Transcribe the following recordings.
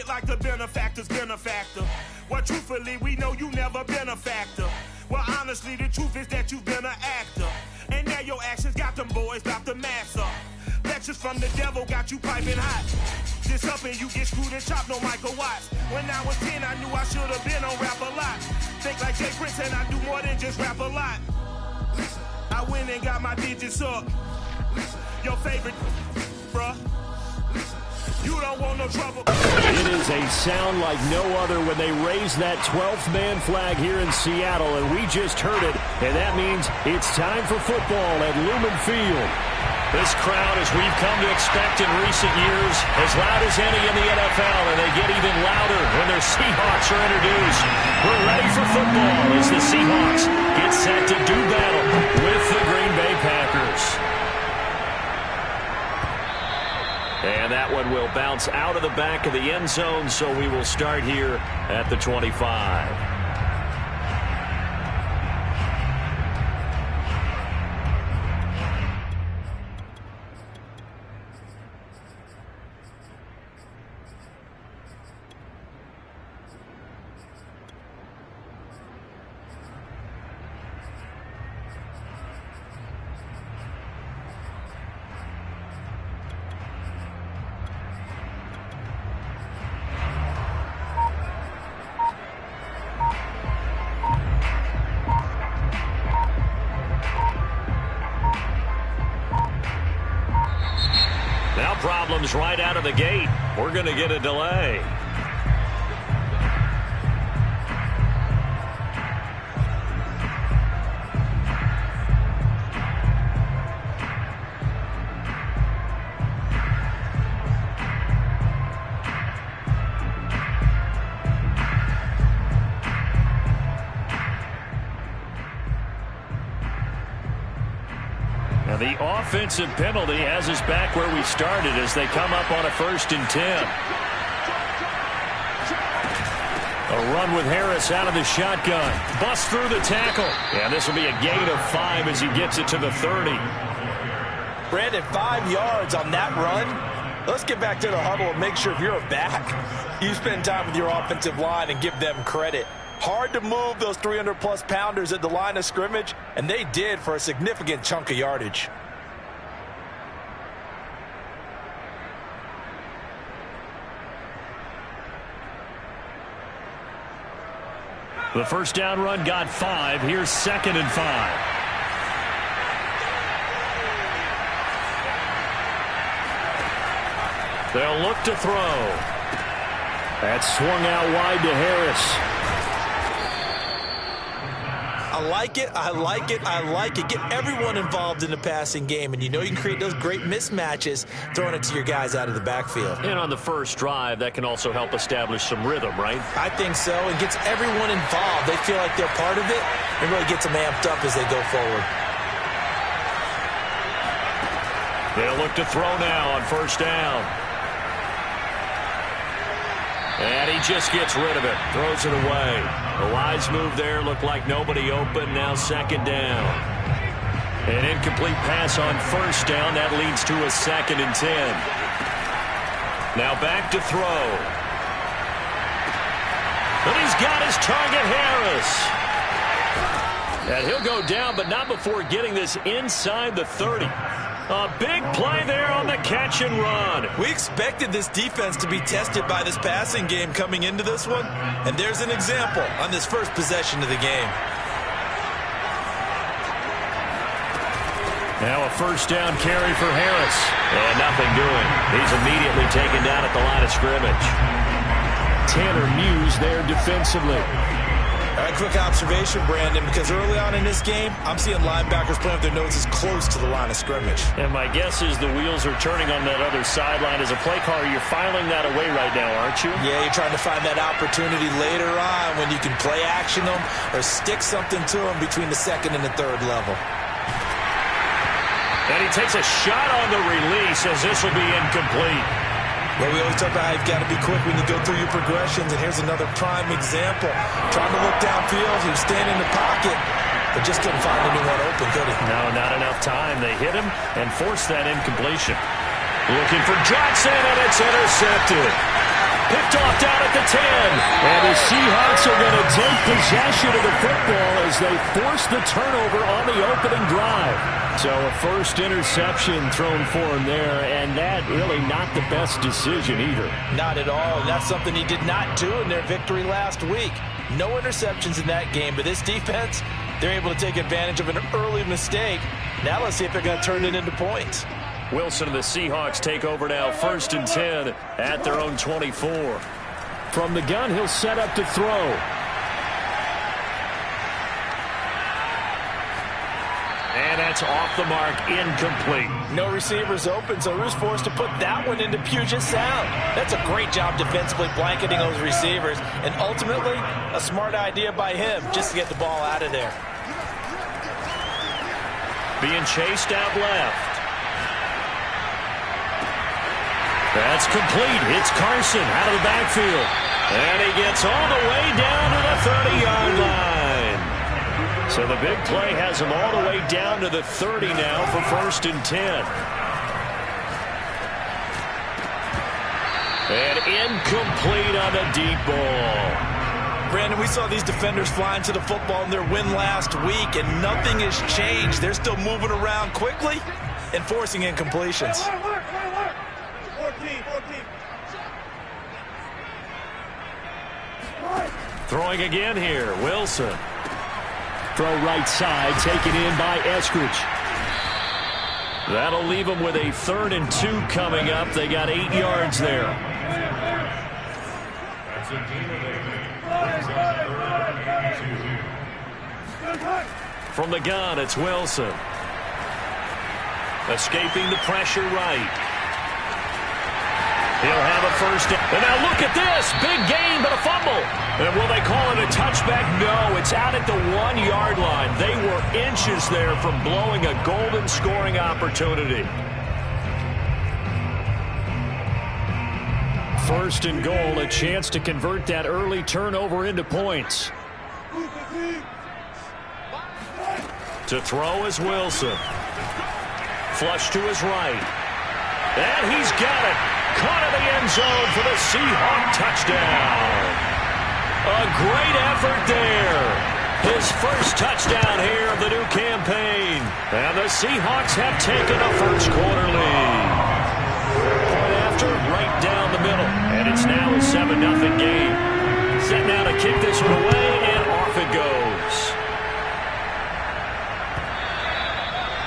it like the benefactor's been a factor. Well, truthfully, we know you never been a factor. Well, honestly, the truth is that you've been an actor. And now your actions got them boys about to mass up. Lectures from the devil got you piping hot. This up and you get screwed and chopped, no Michael Watts. When I was 10, I knew I should have been on Rap a Lot. Think like Jay Prince and I do more than just rap a lot. I went and got my digits up. Your favorite, bruh. You don't want no trouble. It is a sound like no other when they raise that 12th man flag here in Seattle, and we just heard it, and that means it's time for football at Lumen Field. This crowd, as we've come to expect in recent years, as loud as any in the NFL, and they get even louder when their Seahawks are introduced. We're ready for football as the Seahawks get set to do battle with the Green Bay Packers. And that one will bounce out of the back of the end zone, so we will start here at the 25. Problems right out of the gate. We're going to get a delay. The offensive penalty has us back where we started as they come up on a 1st and 10. A run with Harris out of the shotgun. Busts through the tackle. And this will be a gain of 5 as he gets it to the 30. Brandon, 5 yards on that run. Let's get back to the huddle and make sure if you're a back, you spend time with your offensive line and give them credit. Hard to move those 300-plus pounders at the line of scrimmage, and they did for a significant chunk of yardage. The first down run got 5. Here's 2nd and 5. They'll look to throw. That's swung out wide to Harris. I like it, I like it, I like it. Get everyone involved in the passing game, and you know you can create those great mismatches throwing it to your guys out of the backfield. And on the first drive, that can also help establish some rhythm, right? I think so. It gets everyone involved. They feel like they're part of it, and really gets them amped up as they go forward. They'll look to throw now on 1st down. And he just gets rid of it. Throws it away. A wise move there. Looked like nobody open. Now 2nd down. An incomplete pass on 1st down. That leads to a 2nd and 10. Now back to throw. But he's got his target, Harris. And he'll go down, but not before getting this inside the 30. A big play there on the catch and run. We expected this defense to be tested by this passing game coming into this one, and there's an example on this first possession of the game. Now a 1st down carry for Harris. And nothing doing. He's immediately taken down at the line of scrimmage. Tanner Muse there defensively. All right, quick observation, Brandon, because early on in this game, I'm seeing linebackers playing with their noses close to the line of scrimmage. And my guess is the wheels are turning on that other sideline. As a play caller, you're filing that away right now, aren't you? Yeah, you're trying to find that opportunity later on when you can play action them or stick something to them between the 2nd and the 3rd level. And he takes a shot on the release as this will be incomplete. Well, we always talk about how you've got to be quick when you go through your progressions, and here's another prime example. Trying to look downfield, he was standing in the pocket, but just couldn't find anyone open, could he? No, not enough time. They hit him and forced that incompletion. Looking for Johnson, and it's intercepted. Picked off down at the 10. And the Seahawks are going to take possession of the football as they force the turnover on the opening drive. So a first interception thrown for him there, and that really not the best decision either. Not at all. And that's something he did not do in their victory last week. No interceptions in that game, but this defense, they're able to take advantage of an early mistake. Now let's see if they're going to turn it into points. Wilson and the Seahawks take over now, 1st and 10 at their own 24. From the gun, he'll set up to throw. And that's off the mark, incomplete. No receivers open, so Rue's forced to put that one into Puget Sound. That's a great job defensively blanketing those receivers, and ultimately a smart idea by him just to get the ball out of there. Being chased out left. That's complete. It's Carson out of the backfield. And he gets all the way down to the 30-yard line. So the big play has him all the way down to the 30 now for 1st and 10. And incomplete on the deep ball. Brandon, we saw these defenders flying to the football in their win last week, and nothing has changed. They're still moving around quickly and forcing incompletions. Throwing again here, Wilson. Throw right side, taken in by Eskridge. That'll leave them with a 3rd and 2 coming up. They got 8 yards there. From the gun, it's Wilson. Escaping the pressure right. He'll have a first down. And now look at this. Big gain, but a fumble. And will they call it a touchback? No, it's out at the 1-yard line. They were inches there from blowing a golden scoring opportunity. 1st and goal, a chance to convert that early turnover into points. To throw is Wilson. Flush to his right. And he's got it. Caught in the end zone for the Seahawk touchdown. A great effort there. His first touchdown here of the new campaign. And the Seahawks have taken a first-quarter lead. Point after, right down the middle. And it's now a 7-0 game. Set now to kick this one away, and off it goes.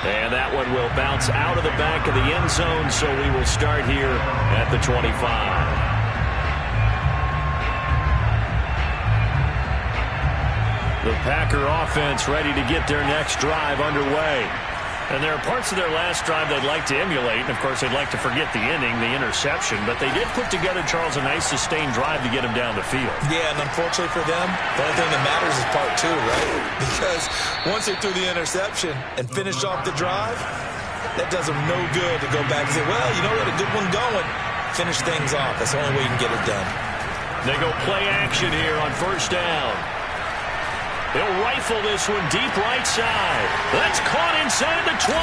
And that one will bounce out of the back of the end zone, so we will start here at the 25. The Packer offense ready to get their next drive underway. And there are parts of their last drive they'd like to emulate. And, of course, they'd like to forget the ending, the interception. But they did put together, Charles, a nice sustained drive to get them down the field. Yeah, and unfortunately for them, the only thing that matters is part 2, right? Because once they threw the interception and finished off the drive, that does them no good to go back and say, well, you know what, a good one going. Finish things off. That's the only way you can get it done. They go play action here on 1st down. He'll rifle this one deep right side. That's caught inside the 20.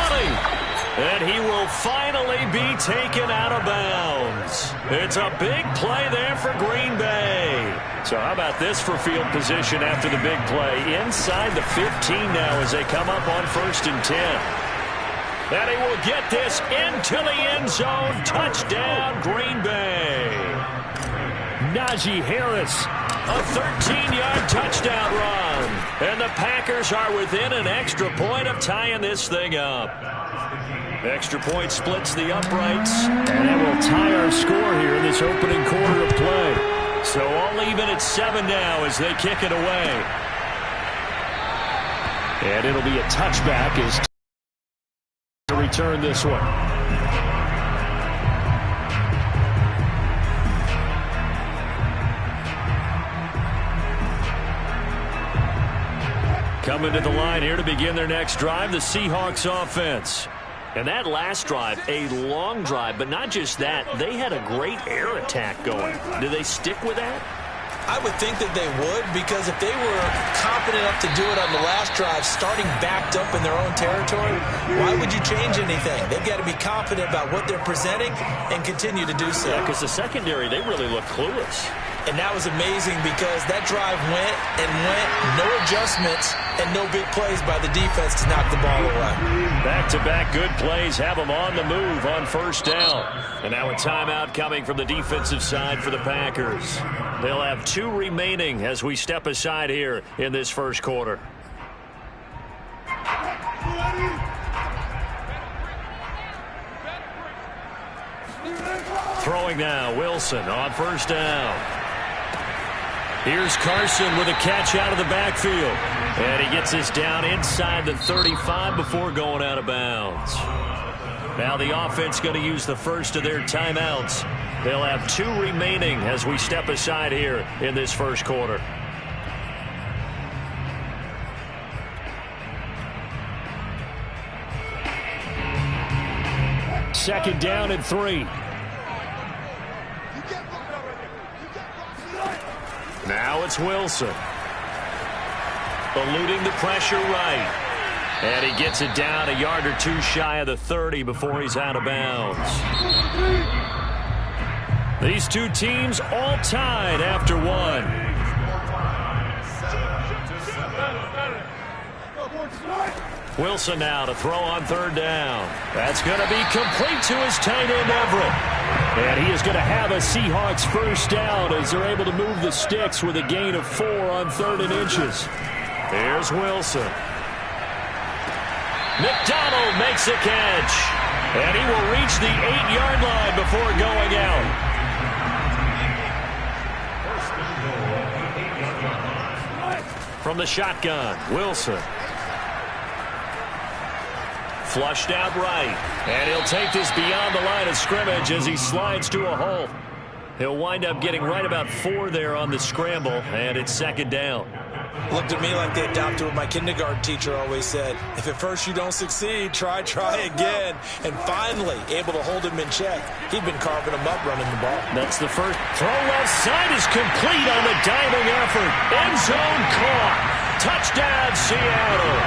And he will finally be taken out of bounds. It's a big play there for Green Bay. So how about this for field position after the big play? Inside the 15 now as they come up on 1st and 10. And he will get this into the end zone. Touchdown, Green Bay. Najee Harris, a 13-yard touchdown run. And the Packers are within an extra point of tying this thing up. Extra point splits the uprights, and it will tie our score here in this opening quarter of play. So all even at 7 now as they kick it away. And it'll be a touchback as to return this one. Coming to the line here to begin their next drive, the Seahawks offense. And that last drive, a long drive, but not just that. They had a great air attack going. Do they stick with that? I would think that they would, because if they were confident enough to do it on the last drive, starting backed up in their own territory, why would you change anything? They've got to be confident about what they're presenting and continue to do so. Yeah, because the secondary, they really look clueless. And that was amazing because that drive went and went, no adjustments, and no big plays by the defense to knock the ball away. Back-to-back good plays have them on the move on first down. And now a timeout coming from the defensive side for the Packers. They'll have 2 remaining as we step aside here in this first quarter. Throwing now, Wilson on first down. Here's Carson with a catch out of the backfield. And he gets this down inside the 35 before going out of bounds. Now the offense going to use the first of their timeouts. They'll have 2 remaining as we step aside here in this first quarter. Second down and 3. Now it's Wilson. Eluding the pressure right. And he gets it down a yard or 2 shy of the 30 before he's out of bounds. These 2 teams all tied after 1. Wilson now to throw on third down. That's going to be complete to his tight end, Everett. And he is going to have a Seahawks first down as they're able to move the sticks with a gain of 4 on 3rd and inches. Here's Wilson. McDonald makes the catch. And he will reach the 8-yard line before going out. From the shotgun, Wilson. Flushed out right. And he'll take this beyond the line of scrimmage as he slides to a halt. He'll wind up getting right about 4 there on the scramble, and it's second down. Looked at me like they adopted what my kindergarten teacher always said. If at first you don't succeed, try again. And finally, able to hold him in check. He'd been carving him up running the ball. That's the first. Throw left side is complete on the diving effort. End zone caught. Touchdown, Seattle.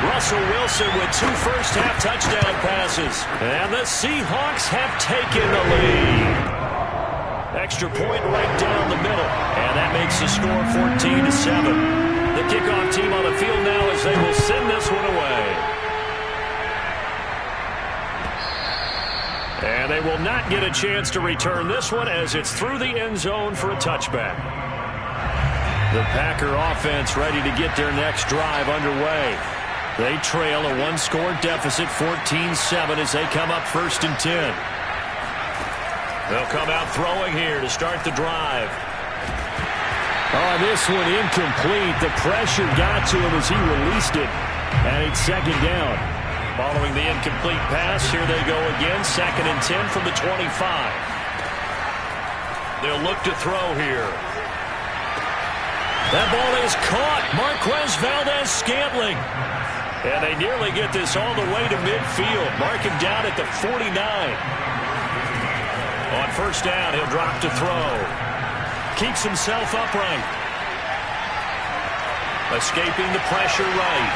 Russell Wilson with 2 first-half touchdown passes. And the Seahawks have taken the lead. Extra point right down the middle. And that makes the score 14-7. The kickoff team on the field now as they will send this one away. And they will not get a chance to return this one as it's through the end zone for a touchback. The Packer offense ready to get their next drive underway. They trail a 1-score deficit, 14-7, as they come up 1st and 10. They'll come out throwing here to start the drive. Oh, this one incomplete. The pressure got to him as he released it. And it's second down. Following the incomplete pass, here they go again. 2nd and 10 from the 25. They'll look to throw here. That ball is caught. Marquez Valdez-Scantling. And they nearly get this all the way to midfield. Mark him down at the 49. On first down, he'll drop to throw. Keeps himself upright. Escaping the pressure right.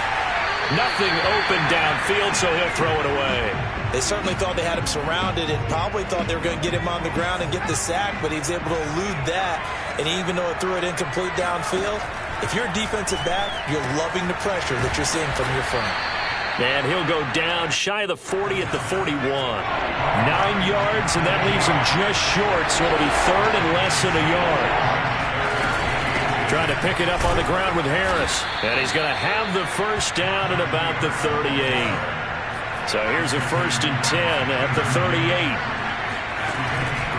Nothing open downfield, so he'll throw it away. They certainly thought they had him surrounded and probably thought they were going to get him on the ground and get the sack, but he was able to elude that. And even though it threw it incomplete downfield, if you're a defensive back, you're loving the pressure that you're seeing from your front. And he'll go down shy of the 40 at the 41. 9 yards, and that leaves him just short, so it'll be 3rd and less than a yard. Trying to pick it up on the ground with Harris. And he's going to have the first down at about the 38. So here's a 1st and 10 at the 38.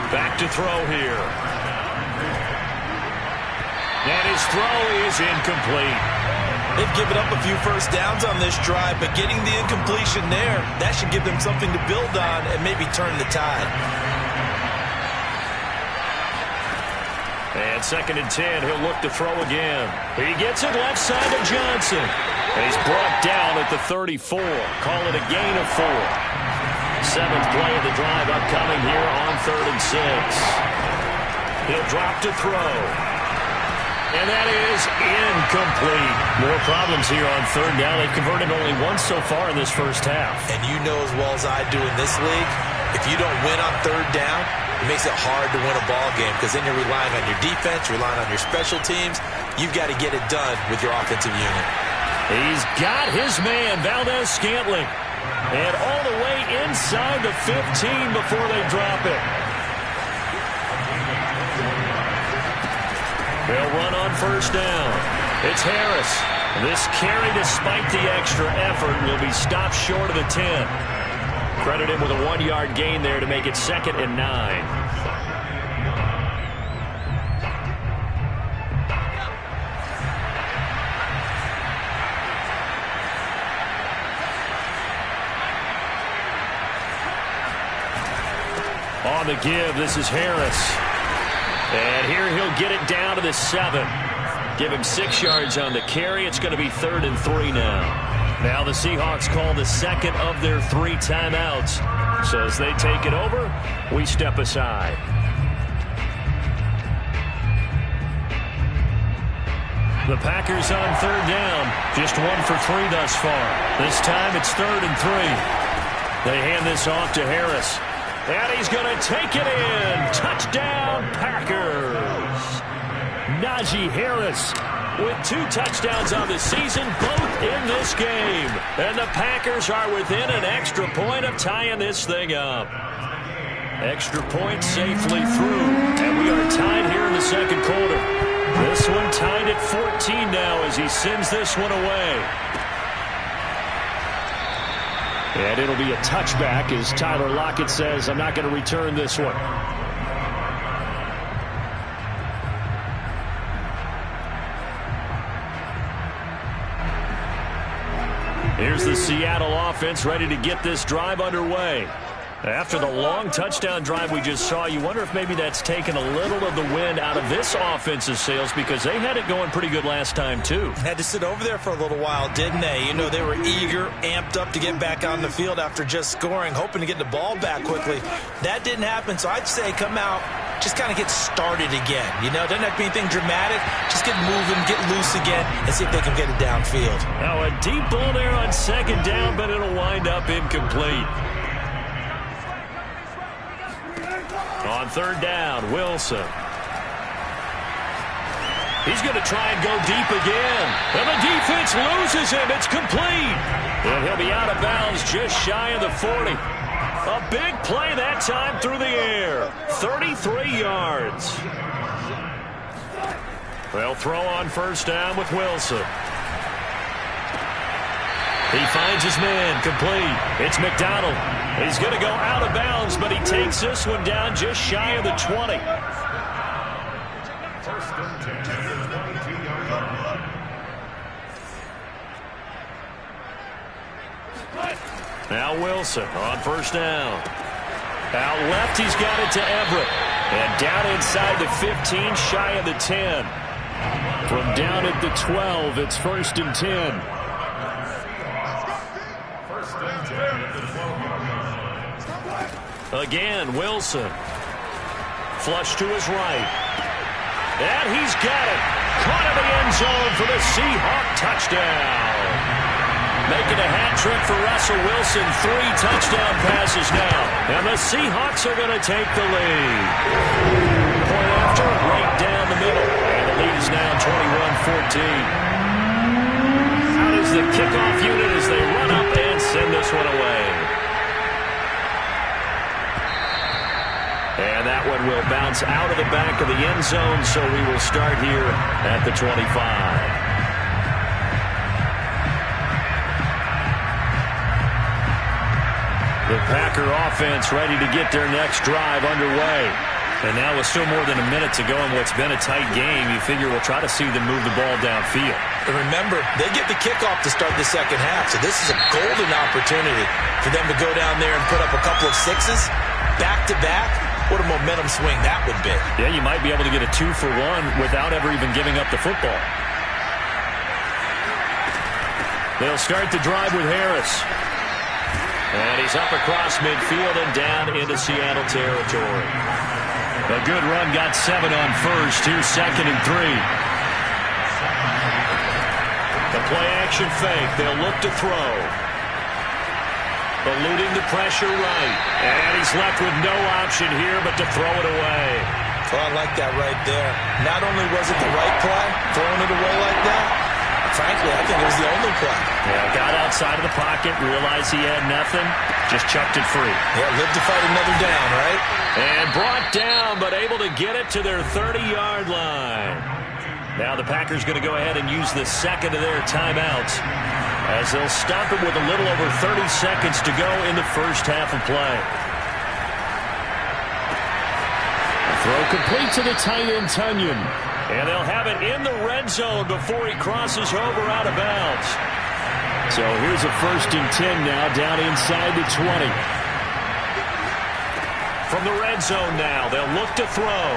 Back to throw here. And his throw is incomplete. They've given up a few first downs on this drive, but getting the incompletion there, that should give them something to build on and maybe turn the tide. And 2nd and 10, he'll look to throw again. He gets it left side to Johnson. And he's brought down at the 34. Call it a gain of 4. 7th play of the drive upcoming here on 3rd and 6. He'll drop to throw. And that is incomplete. More problems here on third down. They've converted only once so far in this first half. And you know as well as I do in this league, if you don't win on third down, it makes it hard to win a ball game because then you're relying on your defense, relying on your special teams. You've got to get it done with your offensive unit. He's got his man, Valdez-Scantling. And all the way inside the 15 before they drop it. They'll run on first down. It's Harris. This carry, despite the extra effort, will be stopped short of the 10. Credit him with a 1-yard gain there to make it 2nd and 9. On the give, this is Harris. And here he'll get it down to the 7. Give him 6 yards on the carry. It's going to be 3rd and 3 now. Now the Seahawks call the second of their 3 timeouts. So as they take it over, we step aside. The Packers on third down. Just 1 for 3 thus far. This time it's 3rd and 3. They hand this off to Harris. And he's going to take it in. Touchdown, Packers. Najee Harris with 2 touchdowns on the season, both in this game. And the Packers are within an extra point of tying this thing up. Extra point safely through. And we are tied here in the second quarter. This one tied at 14 now as he sends this one away. And it'll be a touchback as Tyler Lockett says, I'm not going to return this one. Here's the Seattle offense ready to get this drive underway. After the long touchdown drive we just saw, you wonder if maybe that's taken a little of the wind out of this offense's sails because they had it going pretty good last time too. Had to sit over there for a little while, didn't they? You know, they were eager, amped up to get back on the field after just scoring, hoping to get the ball back quickly. That didn't happen, so I'd say come out, just kind of get started again. You know, doesn't have to be anything dramatic. Just get moving, get loose again, and see if they can get it downfield. Now a deep ball there on second down, but it'll wind up incomplete. On third down, Wilson. He's going to try and go deep again. And the defense loses him. It's complete. And he'll be out of bounds just shy of the 40. A big play that time through the air. 33 yards. They'll throw on first down with Wilson. He finds his man, complete. It's McDonald. He's going to go out of bounds, but he takes this one down just shy of the 20. Now Wilson on first down. Out left, he's got it to Everett. And down inside the 15, shy of the 10. From down at the 12, it's 1st and 10. Again, Wilson. Flush to his right. And he's got it. Caught in the end zone for the Seahawk touchdown. Making a hat trick for Russell Wilson. 3 touchdown passes now. And the Seahawks are going to take the lead. Point after, right down the middle. And the lead is now 21-14. Out is the kickoff unit as they run up and send this one away. And that one will bounce out of the back of the end zone, so we will start here at the 25. The Packer offense ready to get their next drive underway. And now with still more than a minute to go in what's been a tight game, you figure we'll try to see them move the ball downfield. And remember, they get the kickoff to start the second half, so this is a golden opportunity for them to go down there and put up a couple of 6s back-to-back. What a momentum swing that would be. Yeah, you might be able to get a 2-for-1 without ever even giving up the football. They'll start the drive with Harris. And he's up across midfield and down into Seattle territory. A good run, got 7 on first. Here's 2nd and 3. The play-action fake. They'll look to throw. Eluding the pressure right. And he's left with no option here but to throw it away. Well, I like that right there. Not only was it the right play, throwing it away like that, frankly, I think it was the only play. Yeah, got outside of the pocket, realized he had nothing, just chucked it free. Yeah, lived to fight another down, right? And brought down, but able to get it to their 30-yard line. Now the Packers going to go ahead and use the second of their timeouts as they'll stop it with a little over 30 seconds to go in the first half of play. Throw complete to the tight end, Tunyon. And they'll have it in the red zone before he crosses over out of bounds. So here's a 1st and 10 now, down inside the 20. From the red zone now, they'll look to throw.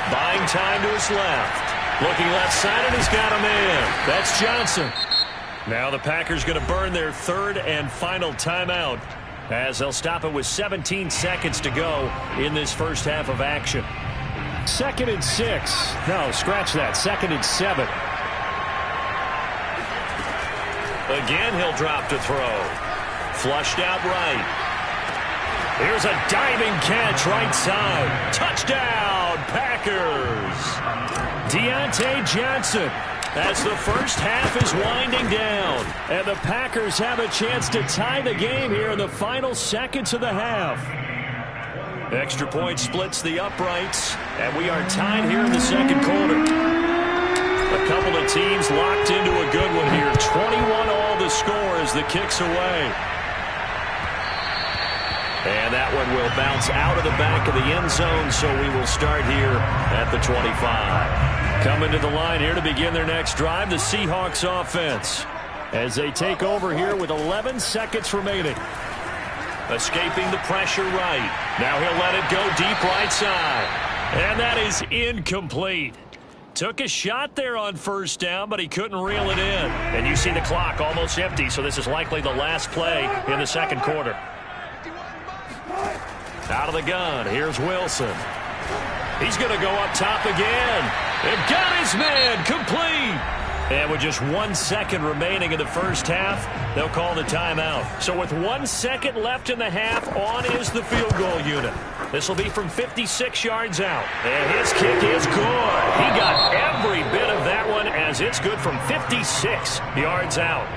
Buying time to his left. Looking left side, and he's got a man. That's Johnson. Now the Packers going to burn their 3rd and final timeout as they'll stop it with 17 seconds to go in this first half of action. 2nd and 6. No, scratch that. 2nd and 7. Again, he'll drop to throw. Flushed out right. Here's a diving catch right side. Touchdown, Packers. Deontay Johnson as the first half is winding down. And the Packers have a chance to tie the game here in the final seconds of the half. Extra point splits the uprights, and we are tied here in the second quarter. A couple of teams locked into a good one here. 21-all the score as the kick's away. And that one will bounce out of the back of the end zone, so we will start here at the 25. Coming to the line here to begin their next drive, the Seahawks offense, as they take over here with 11 seconds remaining. Escaping the pressure right. Now he'll let it go deep right side. And that is incomplete. Took a shot there on first down, but he couldn't reel it in. And you see the clock almost empty, so this is likely the last play in the second quarter. Out of the gun, here's Wilson. He's going to go up top again. And got his man complete. And with just 1 second remaining in the first half, they'll call the timeout. So with 1 second left in the half, on is the field goal unit. This will be from 56 yards out. And his kick is good. He got every bit of that one as it's good from 56 yards out.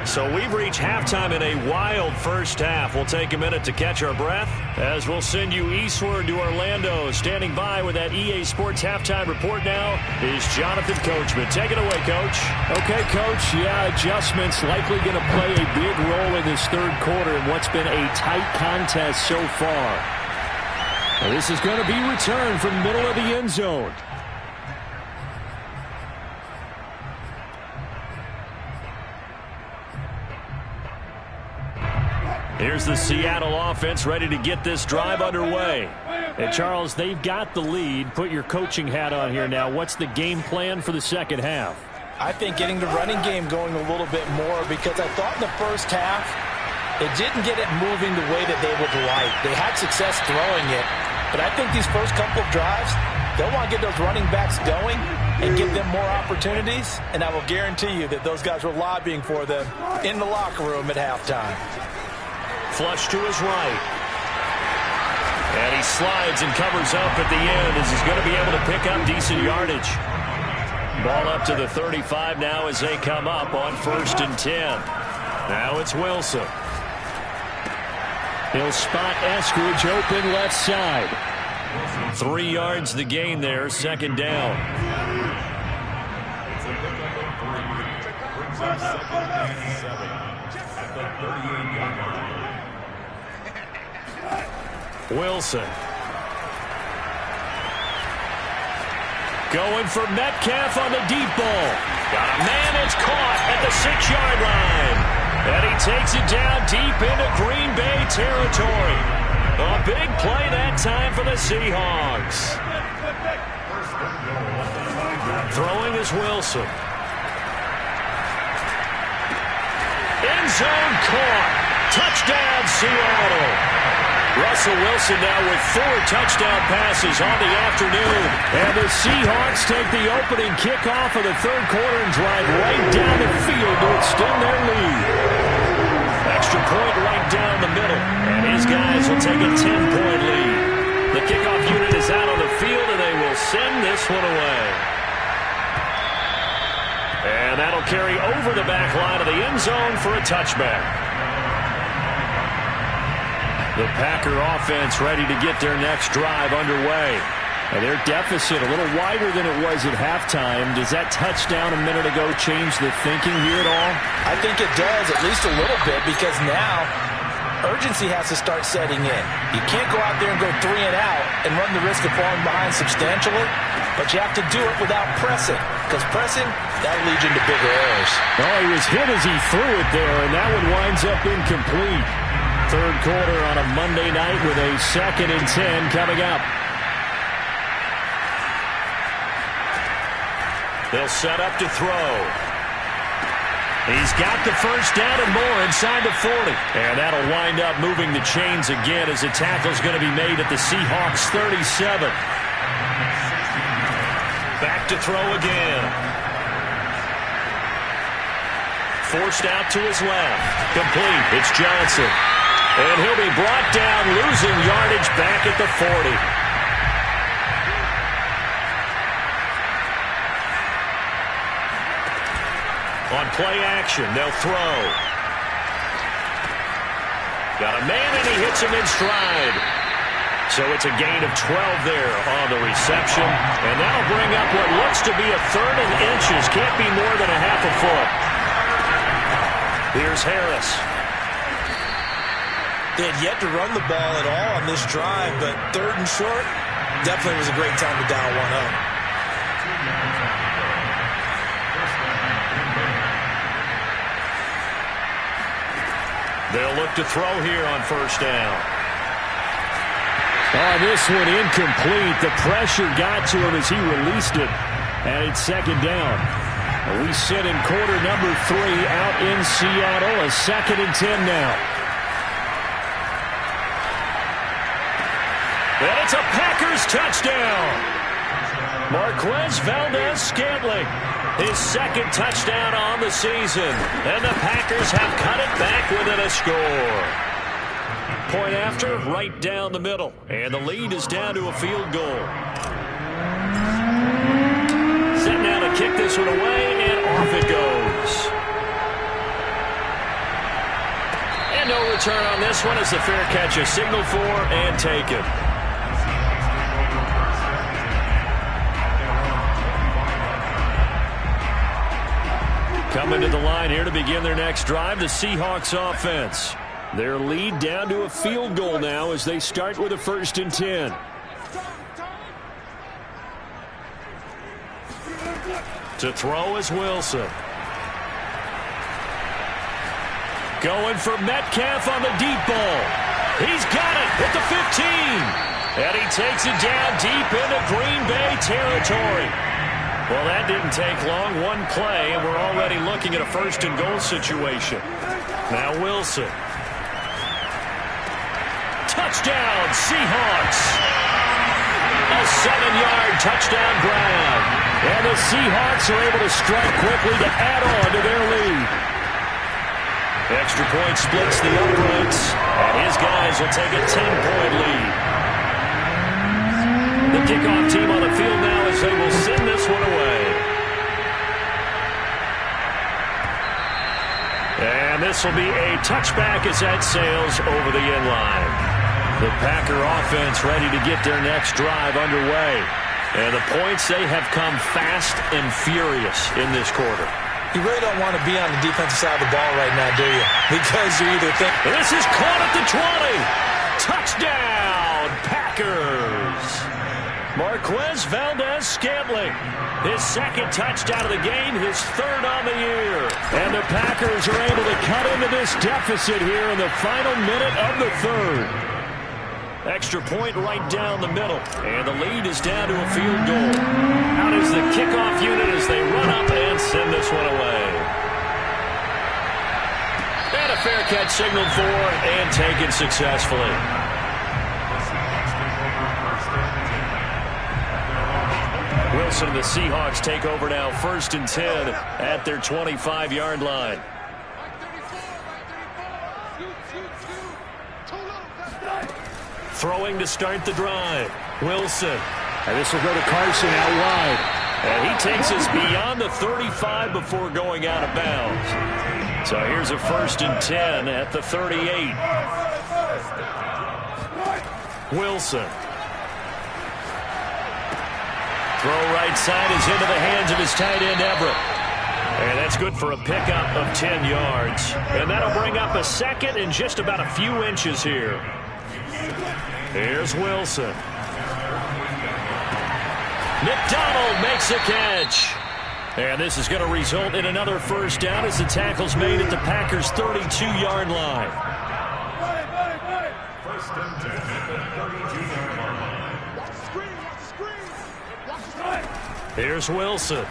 So we've reached halftime in a wild first half. We'll take a minute to catch our breath as we'll send you eastward to Orlando. Standing by with that EA Sports halftime report now is Jonathan Coachman. Take it away, Coach. Okay, Coach. Yeah, adjustments likely going to play a big role in this third quarter in what's been a tight contest so far. Now, this is going to be returned from middle of the end zone. Here's the Seattle offense ready to get this drive underway. And, Charles, they've got the lead. Put your coaching hat on here now. What's the game plan for the second half? I think getting the running game going a little bit more, because I thought in the first half they didn't get it moving the way that they would like. They had success throwing it, but I think these first couple of drives, they'll want to get those running backs going and give them more opportunities, and I will guarantee you that those guys were lobbying for them in the locker room at halftime. Flush to his right. And he slides and covers up at the end as he's going to be able to pick up decent yardage. Ball up to the 35 now as they come up on 1st and 10. Now it's Wilson. He'll spot Eskridge open left side. 3 yards the gain there, second down. Wilson. Going for Metcalf on the deep ball. Got a man, it's caught at the 6-yard line. And he takes it down deep into Green Bay territory. A big play that time for the Seahawks. Throwing is Wilson. End zone caught. Touchdown, Seattle. Russell Wilson now with 4 touchdown passes on the afternoon. And the Seahawks take the opening kickoff of the third quarter and drive right down the field to extend their lead. Extra point right down the middle. And his guys will take a 10-point lead. The kickoff unit is out on the field, and they will send this one away. And that'll carry over the back line of the end zone for a touchback. The Packer offense ready to get their next drive underway. And their deficit a little wider than it was at halftime. Does that touchdown a minute ago change the thinking here at all? I think it does, at least a little bit, because now urgency has to start setting in. You can't go out there and go 3 and out and run the risk of falling behind substantially, but you have to do it without pressing, because pressing, that leads into bigger errors. Oh, he was hit as he threw it there, and that one winds up incomplete. Third quarter on a Monday night with a 2nd and 10 coming up. They'll set up to throw. He's got the first down and more inside the 40. And that'll wind up moving the chains again as the tackle's going to be made at the Seahawks 37. Back to throw again. Forced out to his left. Complete. It's Johnson. And he'll be brought down, losing yardage back at the 40. On play action, they'll throw. Got a man, and he hits him in stride. So it's a gain of 12 there on the reception. And that'll bring up what looks to be a 3rd and inches. Can't be more than a half a foot. Here's Harris. They had yet to run the ball at all on this drive, but 3rd and short definitely was a great time to dial one up. They'll look to throw here on 1st down. Oh, this one incomplete. The pressure got to him as he released it. And it's 2nd down. We sit in quarter number 3 out in Seattle. A 2nd and 10 now. And it's a Packers touchdown. Marquez Valdez-Scantling, his 2nd touchdown on the season. And the Packers have cut it back within a score. Point after, right down the middle. And the lead is down to a field goal. Set now to kick this one away, and off it goes. And no return on this one as the fair catch is signaled for and taken. Coming to the line here to begin their next drive, the Seahawks offense. Their lead down to a field goal now as they start with a 1st and 10. To throw is Wilson. Going for Metcalf on the deep ball. He's got it at the 15. And he takes it down deep into Green Bay territory. Well, that didn't take long. One play, and we're already looking at a 1st and goal situation. Now Wilson. Touchdown, Seahawks. A 7-yard touchdown grab. And the Seahawks are able to strike quickly to add on to their lead. Extra point splits the uprights, and his guys will take a 10-point lead. The kickoff team on the field now as they will send this one away. And this will be a touchback as that sails over the end line. The Packer offense ready to get their next drive underway. And the points, they have come fast and furious in this quarter. You really don't want to be on the defensive side of the ball right now, do you? Because you either think... This is caught at the 20. Touchdown, Packers. Marquez Valdez-Scantling, his 2nd touchdown of the game, his 3rd on the year. And the Packers are able to cut into this deficit here in the final minute of the 3rd. Extra point right down the middle. And the lead is down to a field goal. Out is the kickoff unit as they run up and send this one away. And a fair catch signaled for and taken successfully. Wilson and the Seahawks take over now, 1st and 10 at their 25-yard line. Throwing to start the drive. Wilson. And this will go to Carson out wide. And he takes us beyond the 35 before going out of bounds. So here's a 1st and 10 at the 38. Wilson. Throw right side is into the hands of his tight end, Everett. And that's good for a pickup of 10 yards. And that'll bring up a 2nd and just about a few inches here. Here's Wilson. McDonald makes a catch. And this is going to result in another 1st down as the tackle's made at the Packers' 32-yard line. Here's Wilson.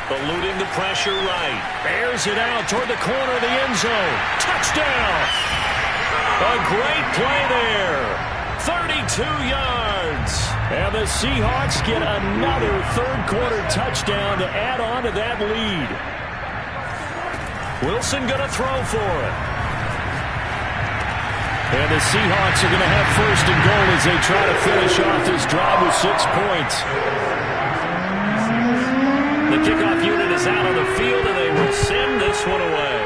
Eluding the pressure right. Airs it out toward the corner of the end zone. Touchdown! A great play there. 32 yards. And the Seahawks get another 3rd quarter touchdown to add on to that lead. Wilson going to throw for it. And the Seahawks are going to have 1st and goal as they try to finish off this drive with 6 points. The kickoff unit is out on the field, and they will send this one away.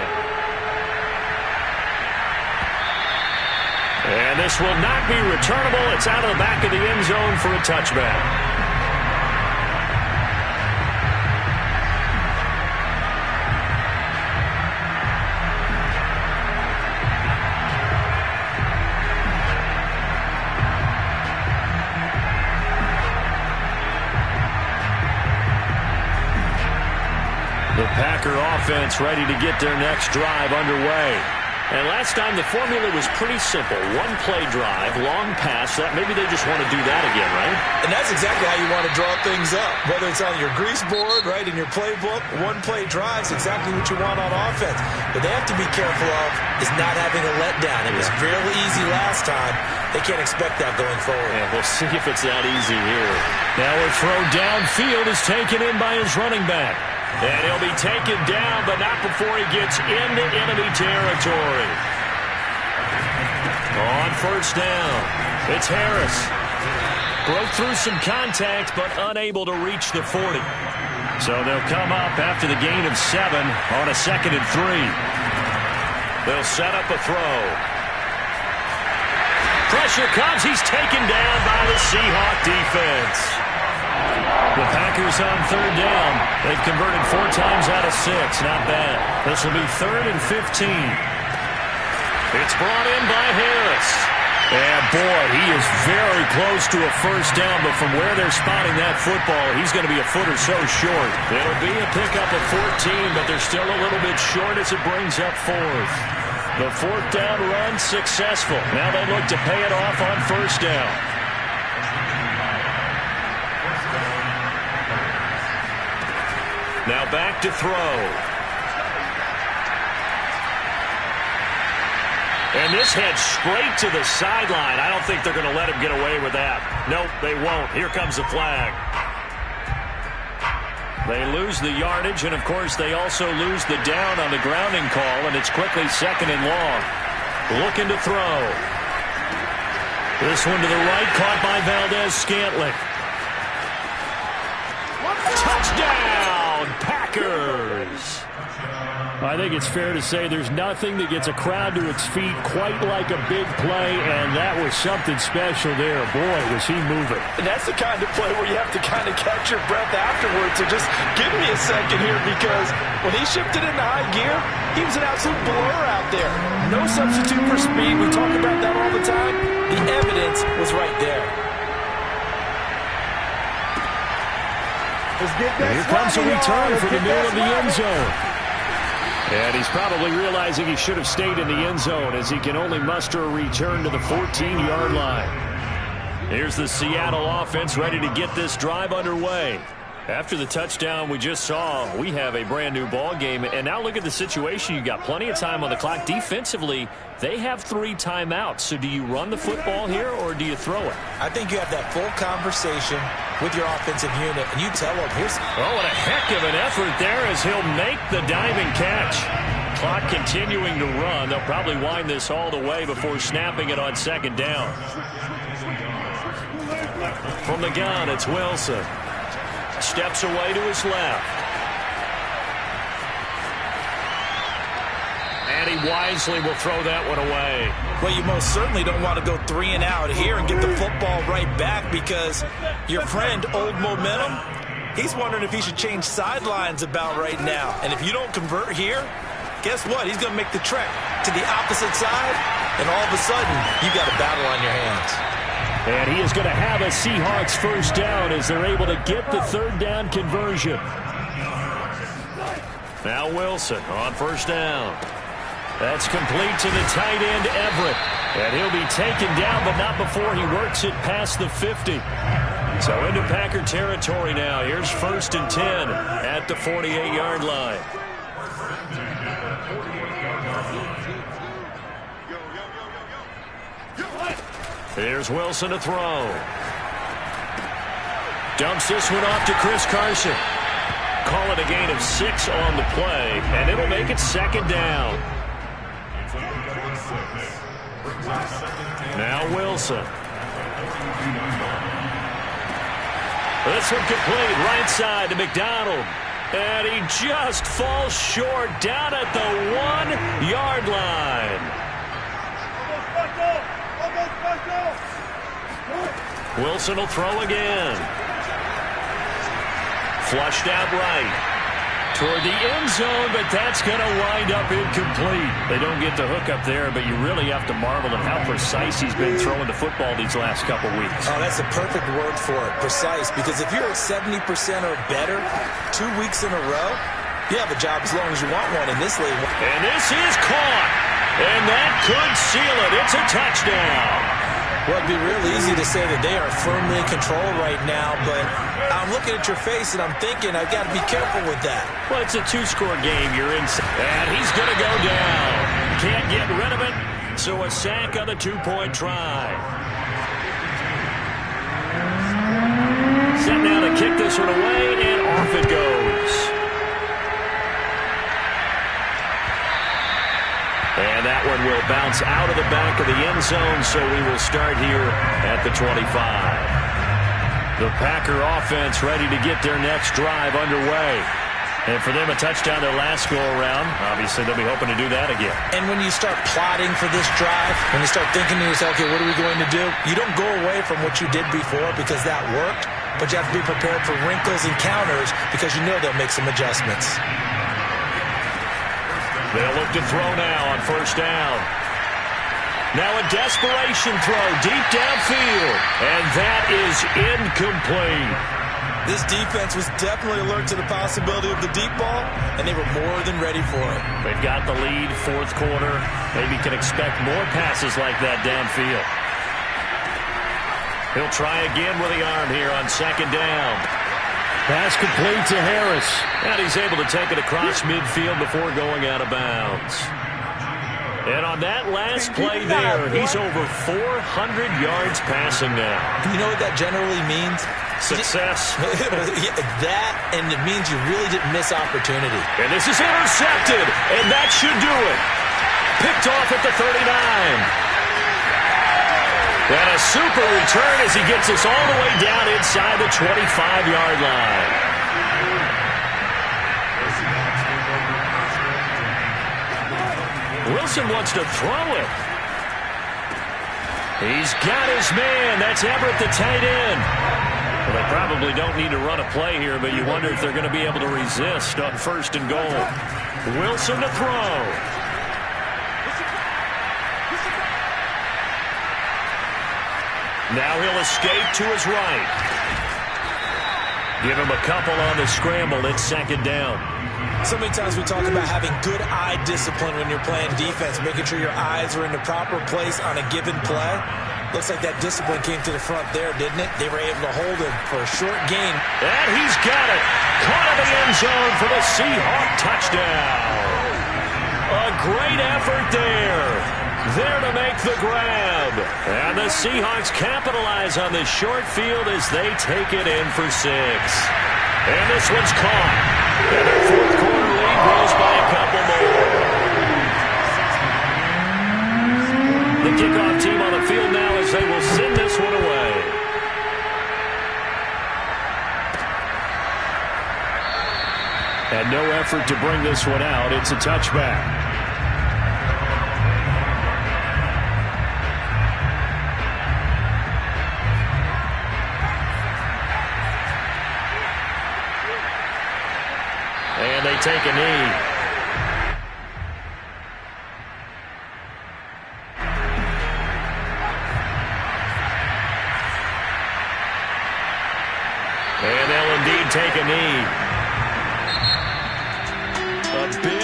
And this will not be returnable. It's out of the back of the end zone for a touchback. The Packer offense ready to get their next drive underway. And last time the formula was pretty simple. 1-play drive, long pass. That maybe they just want to do that again, right? And that's exactly how you want to draw things up. Whether it's on your grease board, right, in your playbook, 1-play drives, exactly what you want on offense. But they have to be careful of is not having a letdown. It was fairly easy last time. They can't expect that going forward. Yeah, we'll see if it's that easy here. Now a throw downfield is taken in by his running back. And he'll be taken down, but not before he gets into enemy territory. On 1st down, it's Harris. Broke through some contact, but unable to reach the 40. So they'll come up after the gain of 7 on a 2nd and 3. They'll set up a throw. Pressure comes. He's taken down by the Seahawk defense. The Packers on 3rd down. They've converted 4 times out of 6. Not bad. This will be 3rd and 15. It's brought in by Harris. And, boy, he is very close to a 1st down, but from where they're spotting that football, he's going to be a foot or so short. It'll be a pickup of 14, but they're still a little bit short as it brings up 4th. The 4th down run successful. Now they look to pay it off on 1st down. Now back to throw. And this head straight to the sideline. I don't think they're going to let him get away with that. Nope, they won't. Here comes the flag. They lose the yardage, and, of course, they also lose the down on the grounding call, and it's quickly 2nd and long. Looking to throw. This one to the right, caught by Valdez-Scantling. Touchdown, Packers! I think it's fair to say there's nothing that gets a crowd to its feet quite like a big play, and that was something special there. Boy, was he moving. And that's the kind of play where you have to kind of catch your breath afterwards. So just give me a second here, because when he shifted into high gear, he was an absolute blur out there. No substitute for speed. We talk about that all the time. The evidence was right there. Here comes a return for the middle of the end zone. And he's probably realizing he should have stayed in the end zone as he can only muster a return to the 14-yard line. Here's the Seattle offense ready to get this drive underway. After the touchdown we just saw, we have a brand new ball game. And now look at the situation. You got plenty of time on the clock. Defensively, they have 3 timeouts. So do you run the football here or do you throw it? I think you have that full conversation with your offensive unit, and you tell them, here's... Oh, what a heck of an effort there as he'll make the diving catch. Clock continuing to run. They'll probably wind this all the way before snapping it on second down. From the gun, it's Wilson. Steps away to his left. And he wisely will throw that one away. Well, you most certainly don't want to go 3 and out here and get the football right back because your friend, Old Momentum, he's wondering if he should change sidelines about right now. And if you don't convert here, guess what? He's going to make the trek to the opposite side, and all of a sudden, you've got a battle on your hands. And he is going to have a Seahawks first down as they're able to get the third down conversion. Now Wilson on first down. That's complete to the tight end, Everett. And he'll be taken down, but not before he works it past the 50. So into Packer territory now. Here's 1st and 10 at the 48-yard line. Here's Wilson to throw. Dumps this one off to Chris Carson. Call it a gain of 6 on the play, and it'll make it second down. Now Wilson. This one complete, right side to McDonald. And he just falls short down at the 1-yard line. Wilson will throw again. Flushed out right. Toward the end zone, but that's going to wind up incomplete. They don't get the hook up there, but you really have to marvel at how precise he's been throwing the football these last couple weeks. Oh, that's a perfect word for it, precise, because if you're at 70% or better 2 weeks in a row, you have a job as long as you want one in this league. And this is caught, and that could seal it. It's a touchdown. Well, it'd be real easy to say that they are firmly in control right now, but I'm looking at your face and I'm thinking I've got to be careful with that. Well, it's a 2-score game. You're in, and he's going to go down. Can't get rid of it, so a sack on the 2-point try. Set now to kick this one away, and off it goes. And that one will bounce out of the back of the end zone, so we will start here at the 25. The Packer offense ready to get their next drive underway. And for them, a touchdown their last go-around. Obviously, they'll be hoping to do that again. And when you start plotting for this drive, when you start thinking to yourself, okay, what are we going to do? You don't go away from what you did before because that worked, but you have to be prepared for wrinkles and counters because you know they'll make some adjustments. They'll look to throw now on first down. Now a desperation throw deep downfield. And that is incomplete. This defense was definitely alert to the possibility of the deep ball, and they were more than ready for it. They've got the lead, 4th quarter. Maybe can expect more passes like that downfield. He'll try again with the arm here on second down. Pass complete to Harris. And he's able to take it across midfield before going out of bounds. And on that last play there, he's over 400 yards passing now. You know what that generally means? Success. That, and it means you really didn't miss opportunity. And this is intercepted, and that should do it. Picked off at the 39. And a super return as he gets us all the way down inside the 25-yard line. Wilson wants to throw it. He's got his man. That's Everett, the tight end. Well, they probably don't need to run a play here, but you wonder if they're going to be able to resist on 1st and goal. Wilson to throw. Now he'll escape to his right. Give him a couple on the scramble. It's second down. So many times we talk about having good eye discipline when you're playing defense, making sure your eyes are in the proper place on a given play. Looks like that discipline came to the front there, didn't it? They were able to hold him for a short gain. And he's got it. Caught in the end zone for the Seahawk touchdown. A great effort there. There to make the grab. And the Seahawks capitalize on this short field as they take it in for 6. And this one's caught. And their fourth quarter lead grows by a couple more. The kickoff team on the field now as they will send this one away. And no effort to bring this one out. It's a touchback. And they take a knee. And they'll indeed take a knee. A big